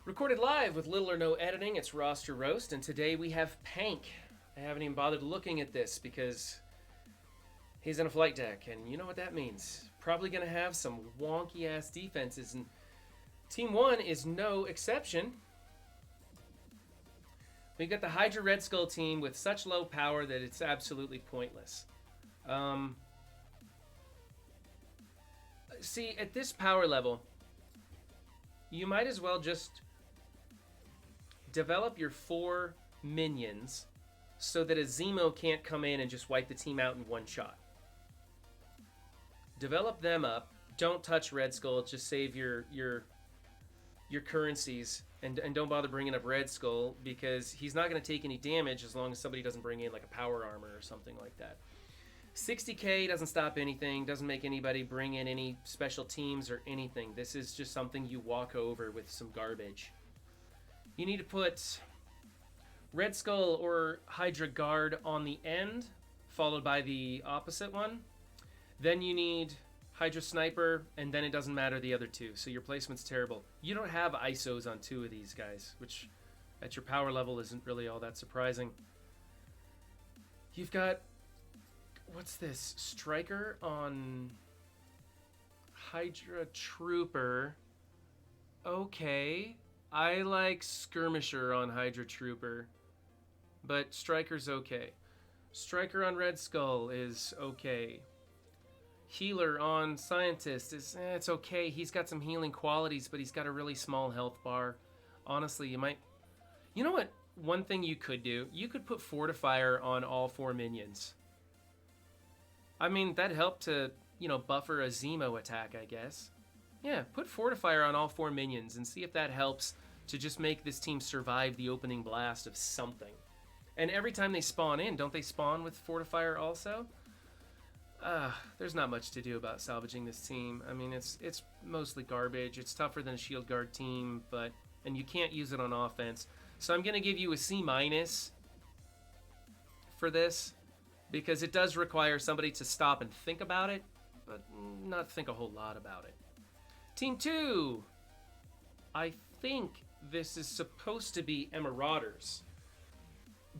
Recorded live with little or no editing, it's Roster Roast, and today we have Pank. I haven't even bothered looking at this because he's in a flight deck, and you know what that means. Probably going to have some wonky-ass defenses, and Team 1 is no exception. We got the Hydra Red Skull team with such low power that it's absolutely pointless. See, at this power level, you might as well just develop your 4 minions so that a Zemo can't come in and just wipe the team out in one shot. Develop them up. Don't touch Red Skull. Just save your currencies and don't bother bringing up Red Skull because he's not going to take any damage as long as somebody doesn't bring in like a power armor or something like that. 60k doesn't stop anything, doesn't make anybody bring in any special teams or anything. This is just something you walk over with some garbage. You need to put Red Skull or Hydra Guard on the end, followed by the opposite one. Then you need Hydra Sniper, and then it doesn't matter the other two. So your placement's terrible. You don't have ISOs on 2 of these guys, which at your power level isn't really all that surprising. You've got, what's this? Striker on Hydra Trooper. Okay. I like Skirmisher on Hydra Trooper, but Striker's okay. Striker on Red Skull is okay. Healer on Scientist is, it's okay. He's got some healing qualities, but he's got a really small health bar. Honestly, you might... You know what? One thing you could do? You could put Fortifier on all 4 minions. I mean, that'd help to, buffer a Zemo attack, I guess. Yeah, put Fortifier on all 4 minions and see if that helps to just make this team survive the opening blast of something. And every time they spawn in, don't they spawn with Fortifier also? There's not much to do about salvaging this team. I mean, it's mostly garbage. It's tougher than a Shield Guard team, and you can't use it on offense. So I'm going to give you a C- for this, because it does require somebody to stop and think about it, but not think a whole lot about it. Team 2! I think this is supposed to be Marauders,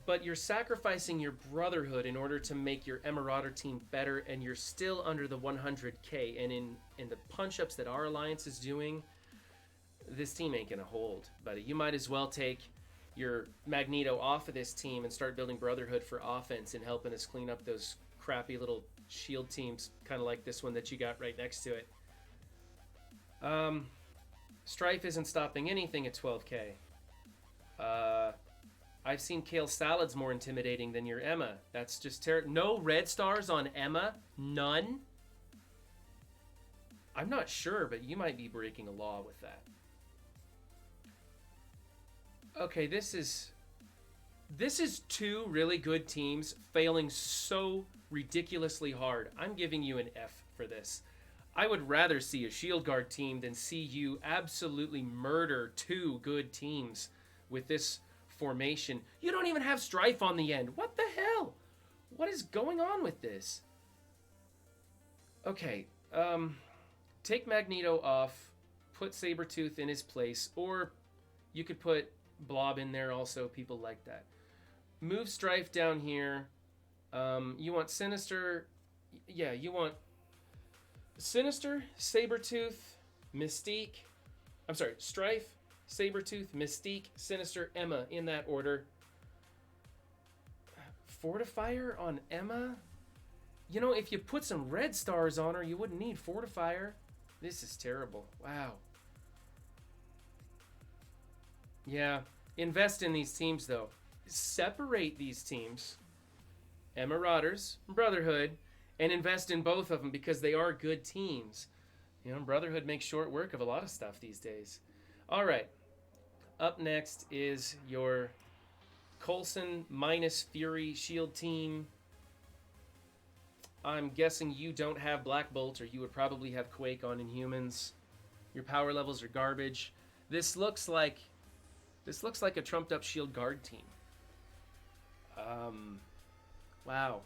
but you're sacrificing your Brotherhood in order to make your Marauder team better, and you're still under the 100k, and in the punch-ups that our Alliance is doing, this team ain't gonna hold, buddy. You might as well take your Magneto off of this team and start building Brotherhood for offense and helping us clean up those crappy little shield teams, kind of like this one that you got right next to it. Strife isn't stopping anything at 12k. I've seen Kale Salad's more intimidating than your Emma. That's just terrible. No red stars on Emma? None? I'm not sure, but you might be breaking a law with that. Okay, this is 2 really good teams failing so ridiculously hard. I'm giving you an F for this. I would rather see a Shield Guard team than see you absolutely murder 2 good teams with this formation. You don't even have Strife on the end. What the hell? What is going on with this? Okay, take Magneto off, put Sabretooth in his place, or you could put Blob in there also. People like that. Move Strife down here. You want Sinister. Yeah, you want Sinister, Sabretooth, Mystique. I'm sorry, Strife, Sabretooth, Mystique, Sinister, Emma, in that order. Fortifier on Emma? If you put some red stars on her, you wouldn't need Fortifier. This is terrible. Wow. Yeah, invest in these teams, though. Separate these teams, Marauders, Brotherhood, and invest in both of them because they are good teams. Brotherhood makes short work of a lot of stuff these days. All right. Up next is your Coulson minus Fury Shield team. I'm guessing you don't have Black Bolt, or you would probably have Quake on Inhumans. Your power levels are garbage. This looks like a trumped up Shield Guard team. Wow.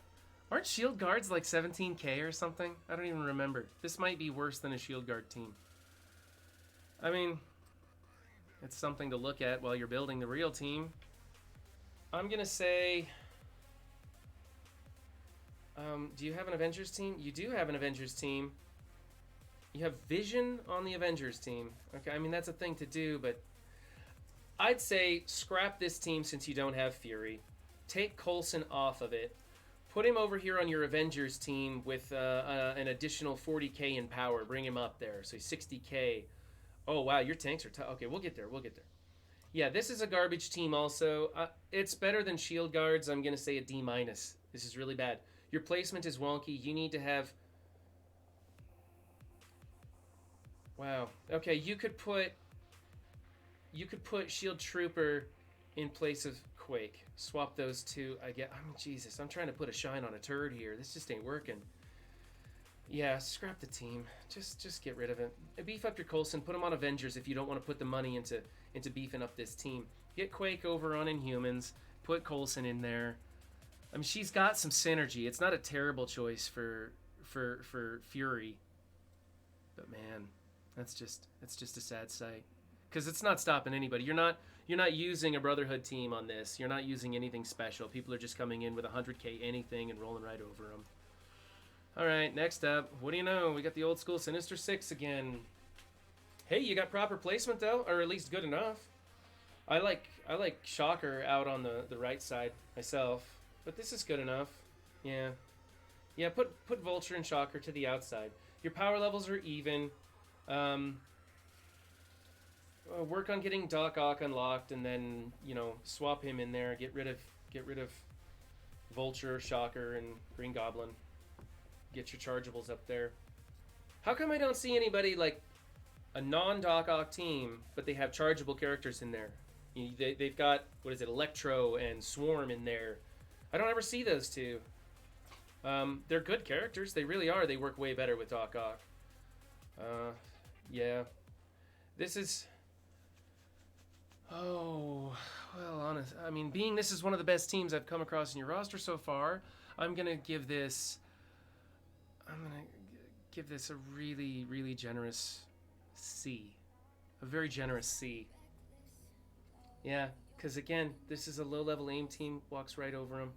Aren't Shield Guards like 17k or something? I don't even remember. This might be worse than a Shield Guard team. I mean, It's something to look at while you're building the real team. I'm gonna say, do you have an Avengers team? You do have an Avengers team. You have Vision on the Avengers team. Okay, I mean, that's a thing to do, but I'd say scrap this team since you don't have Fury. Take Coulson off of it. Put him over here on your Avengers team with an additional 40k in power. Bring him up there. So 60k. Oh, wow, your tanks are tough. Okay, we'll get there. We'll get there. Yeah, this is a garbage team also. It's better than Shield Guards. I'm going to say a D-. This is really bad. Your placement is wonky. You need to have... Wow. Okay, you could put Shield Trooper in place of Quake. Swap those two. I mean, Jesus, I'm trying to put a shine on a turd here. This just ain't working. Yeah, scrap the team. Just get rid of it. Beef up your Coulson. Put him on Avengers if you don't want to put the money into beefing up this team. Get Quake over on Inhumans. Put Coulson in there. I mean, she's got some synergy. It's not a terrible choice for Fury. But man, that's just a sad sight. Because it's not stopping anybody. You're not using a Brotherhood team on this. You're not using anything special. People are just coming in with 100k anything and rolling right over them. All right, next up, what do you know? We got the old school Sinister Six again. Hey, you got proper placement though, or at least good enough. I like Shocker out on the right side myself, but this is good enough. Yeah, put Vulture and Shocker to the outside. Your power levels are even. Work on getting Doc Ock unlocked, and then swap him in there. Get rid of Vulture, Shocker, and Green Goblin. Get your chargeables up there. How come I don't see anybody like a non-Doc Ock team, but they have chargeable characters in there? They've got, what is it, Electro and Swarm in there. I don't ever see those two. They're good characters. They really are. They work way better with Doc Ock. Yeah. This is... Oh, well, honest. I mean, being this is one of the best teams I've come across in your roster so far, I'm going to give this a really, really generous C. A very generous C. Yeah, because again, this is a low-level aim team. Walks right over him.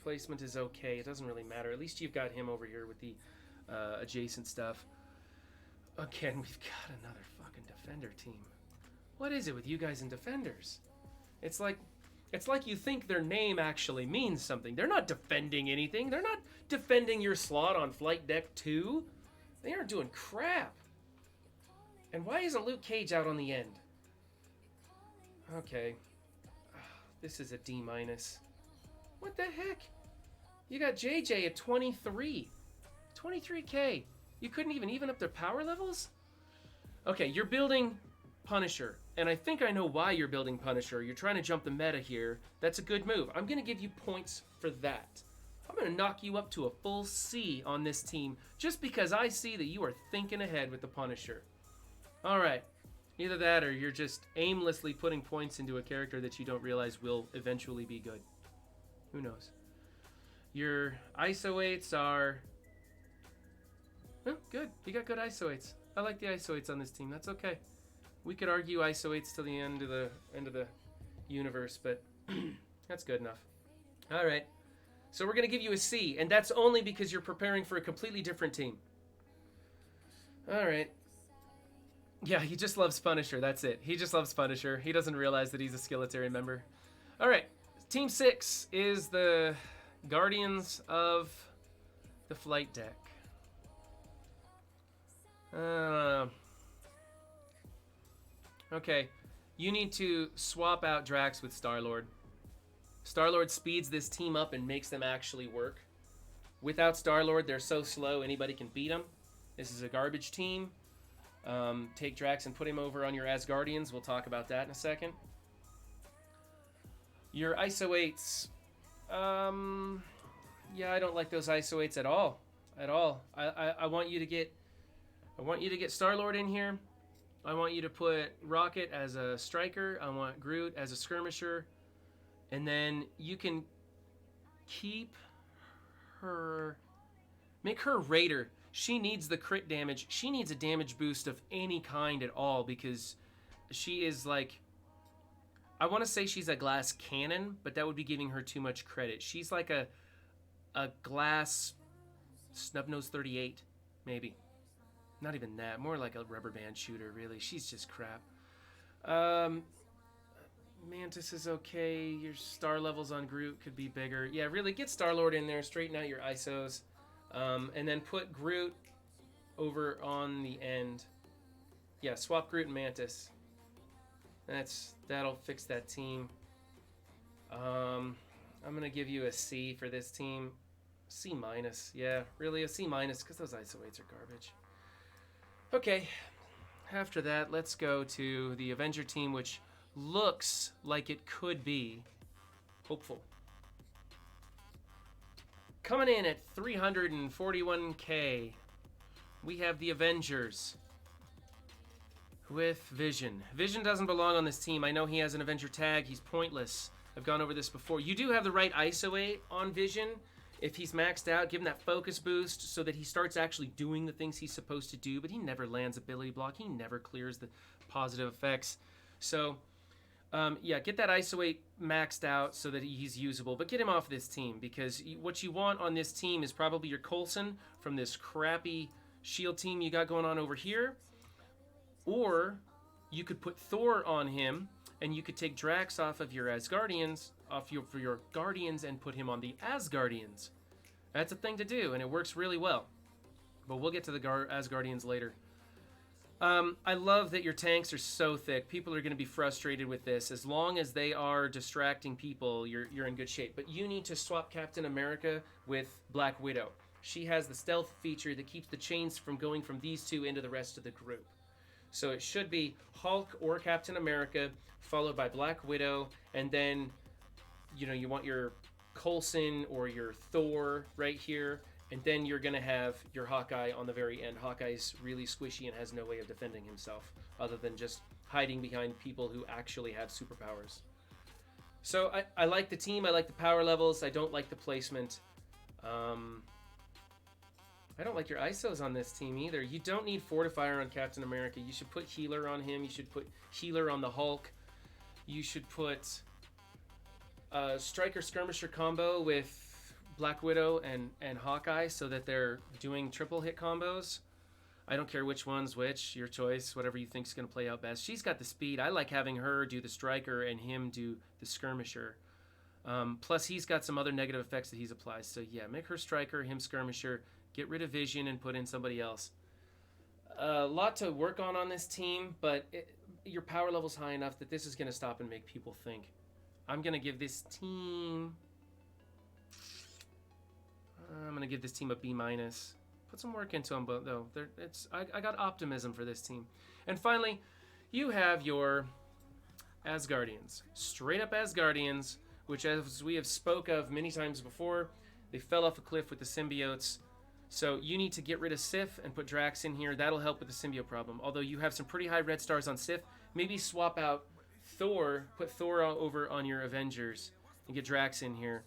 Placement is okay. It doesn't really matter. At least you've got him over here with the adjacent stuff. Again, we've got another fucking Defender team. What is it with you guys and Defenders? It's like you think their name actually means something. They're not defending anything. They're not defending your slot on Flight Deck 2. They aren't doing crap. And why isn't Luke Cage out on the end? Okay. This is a D-. What the heck? You got JJ at 23. 23k. You couldn't even up their power levels? Okay, you're building Punisher. And I think I know why you're building Punisher. You're trying to jump the meta here. That's a good move. I'm going to give you points for that. I'm going to knock you up to a full C on this team just because I see that you are thinking ahead with the Punisher. All right. Either that or you're just aimlessly putting points into a character that you don't realize will eventually be good. Who knows? Your ISO 8s are... Oh, good. You got good ISO 8s. I like the ISO 8s on this team. That's okay. We could argue ISO 8s till the end of the universe, but that's good enough. All right. So we're going to give you a C, and that's only because you're preparing for a completely different team. All right. Yeah, he just loves Punisher. That's it. He just loves Punisher. He doesn't realize that he's a Skeleton member. All right. Team 6 is the Guardians of the Flight Deck. Okay, you need to swap out Drax with Star-Lord. Star-Lord speeds this team up and makes them actually work. Without Star-Lord, they're so slow, anybody can beat them. This is a garbage team. Take Drax and put him over on your Asgardians. We'll talk about that in a second. Your ISO 8s. Yeah, I don't like those ISO 8s at all. At all. I want you to get Star-Lord in here. I want you to put Rocket as a striker. I want Groot as a skirmisher. And then you can keep her... Make her Raider. She needs the crit damage. She needs a damage boost of any kind at all because she is like I want to say she's a glass cannon, but that would be giving her too much credit. She's like a glass snub-nose 38, maybe. Not even that. More like a rubber band shooter, really. She's just crap. Mantis is okay. Your star levels on Groot could be bigger. Yeah, really, get Star-Lord in there. Straighten out your ISOs. And then put Groot over on the end. Yeah, swap Groot and Mantis. That'll fix that team. I'm gonna give you a C for this team. C minus. Yeah, really a C minus because those ISO 8s are garbage. Okay, after that, let's go to the Avenger team, which looks like it could be hopeful. Coming in at 341k, we have the Avengers with Vision. Vision doesn't belong on this team. I know he has an Avenger tag. He's pointless. I've gone over this before. You do have the right ISO 8 on Vision. If he's maxed out, give him that focus boost so that he starts actually doing the things he's supposed to do, but he never lands ability block. He never clears the positive effects. So, yeah, get that ISO 8 maxed out so that he's usable, but get him off this team because what you want on this team is probably your Coulson from this crappy shield team you got going on over here, or you could put Thor on him and you could take Drax off of your Asgardians, for your Guardians, and put him on the Asgardians. That's a thing to do, and it works really well. But we'll get to the Asgardians later. I love that your tanks are so thick. People are going to be frustrated with this. As long as they are distracting people, you're in good shape. But you need to swap Captain America with Black Widow. She has the stealth feature that keeps the chains from going from these two into the rest of the group. So it should be Hulk or Captain America, followed by Black Widow, and then, you know, you want your Coulson or your Thor right here, and then you're going to have your Hawkeye on the very end. Hawkeye's really squishy and has no way of defending himself other than just hiding behind people who actually have superpowers. So I like the team. I like the power levels. I don't like the placement. I don't like your ISOs on this team either. You don't need Fortifier on Captain America. You should put Healer on him. You should put Healer on the Hulk. You should put Striker Skirmisher combo with Black Widow and Hawkeye so that they're doing triple hit combos. I don't care which one's which. Your choice. Whatever you think is going to play out best. She's got the speed. I like having her do the Striker and him do the Skirmisher. Plus, he's got some other negative effects that he's applies. So, yeah, make her Striker, him Skirmisher. Get rid of Vision and put in somebody else. A lot to work on this team, but your power level's high enough that this is going to stop and make people think. I'm going to give this team... a B minus. Put some work into them, but though I got optimism for this team. And finally, you have your Asgardians. Straight up Asgardians, which as we have spoke of many times before, they fell off a cliff with the symbiotes. So you need to get rid of Sif and put Drax in here. That'll help with the symbiote problem. Although you have some pretty high red stars on Sif, maybe swap out Thor, put Thor over on your Avengers, and get Drax in here.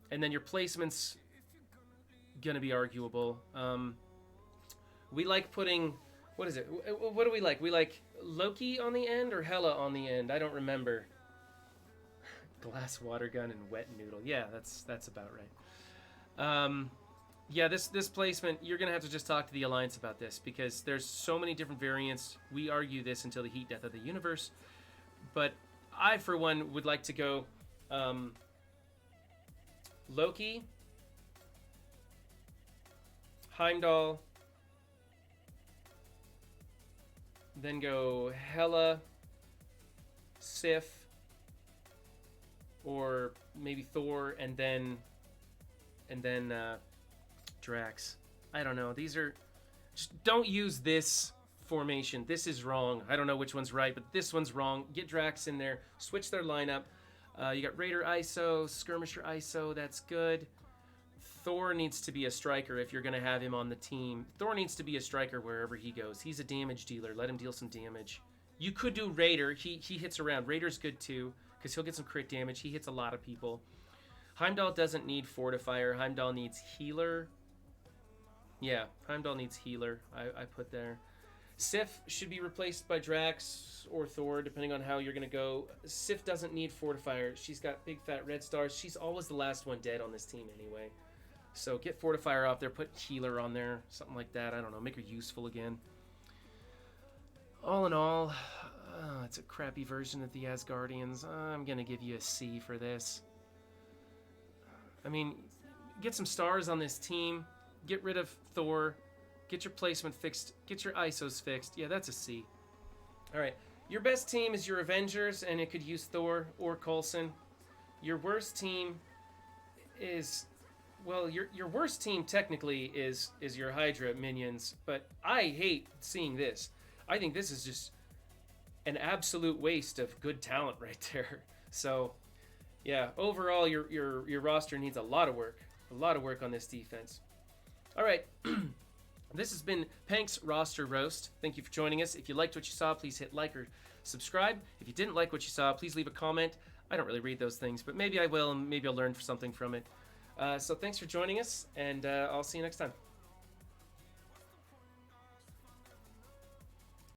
And then your placement's gonna be arguable. We like putting, what is it? What do we like? We like Loki on the end or Hela on the end? I don't remember. Glass water gun and wet noodle. Yeah, that's about right. Yeah, this placement, you're going to have to just talk to the Alliance about this because there's so many different variants. We argue this until the heat death of the universe. But I, for one, would like to go Loki, Heimdall, then go Hela, Sif, or maybe Thor, and then Drax. I don't know. These are... Just don't use this formation. This is wrong. I don't know which one's right, but this one's wrong. Get Drax in there. Switch their lineup. You got Raider ISO, Skirmisher ISO. That's good. Thor needs to be a striker if you're going to have him on the team. Thor needs to be a striker wherever he goes. He's a damage dealer. Let him deal some damage. You could do Raider. He hits around. Raider's good too because he'll get some crit damage. He hits a lot of people. Heimdall doesn't need Fortifier. Heimdall needs Healer. Yeah, Heimdall needs Healer. I put there. Sif should be replaced by Drax or Thor, depending on how you're going to go. Sif doesn't need Fortifier. She's got big fat red stars. She's always the last one dead on this team anyway. So get Fortifier off there, put Healer on there, something like that. I don't know, make her useful again. All in all, it's a crappy version of the Asgardians. I'm going to give you a C for this. I mean, get some stars on this team. Get rid of Thor. Get your placement fixed. Get your ISOs fixed. Yeah, that's a C. All right. Your best team is your Avengers, and it could use Thor or Coulson. Your worst team is... Well, your worst team technically is your Hydra minions, but I hate seeing this. I think this is just an absolute waste of good talent right there. So, yeah, overall your roster needs a lot of work on this defense. All right. This has been Pank's Roster Roast. Thank you for joining us. If you liked what you saw, please hit like or subscribe. If you didn't like what you saw, please leave a comment. I don't really read those things, but maybe I will, and maybe I'll learn something from it. So thanks for joining us, and I'll see you next time.